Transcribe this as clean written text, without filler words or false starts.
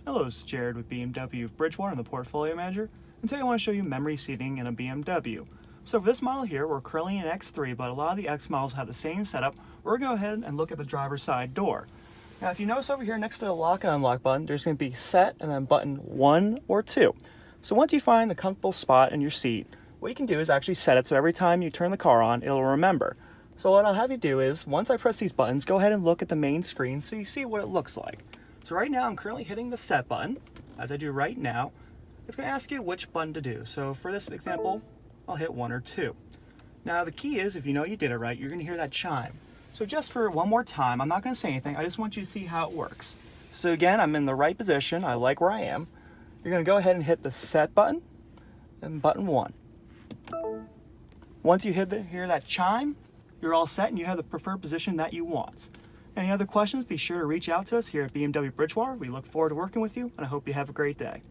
Hello, this is Jared with BMW of Bridgewater. I'm the Portfolio Manager, and today I want to show you memory seating in a BMW. So for this model here, we're currently in X3, but a lot of the X models have the same setup. We're going to go ahead and look at the driver's side door. Now, if you notice over here next to the lock and unlock button, there's going to be set and then button 1 or 2. So once you find the comfortable spot in your seat, what you can do is actually set it so every time you turn the car on, it'll remember. So what I'll have you do is, once I press these buttons, go ahead and look at the main screen so you see what it looks like. So right now I'm currently hitting the set button, as I do right now. It's going to ask you which button to do. So for this example, I'll hit 1 or 2. Now the key is, if you know you did it right, you're going to hear that chime. So just for one more time, I'm not going to say anything, I just want you to see how it works. So again, I'm in the right position, I like where I am. You're going to go ahead and hit the set button and button 1. Once you hear that chime, you're all set and you have the preferred position that you want. Any other questions, be sure to reach out to us here at BMW Bridgewater. We look forward to working with you, and I hope you have a great day.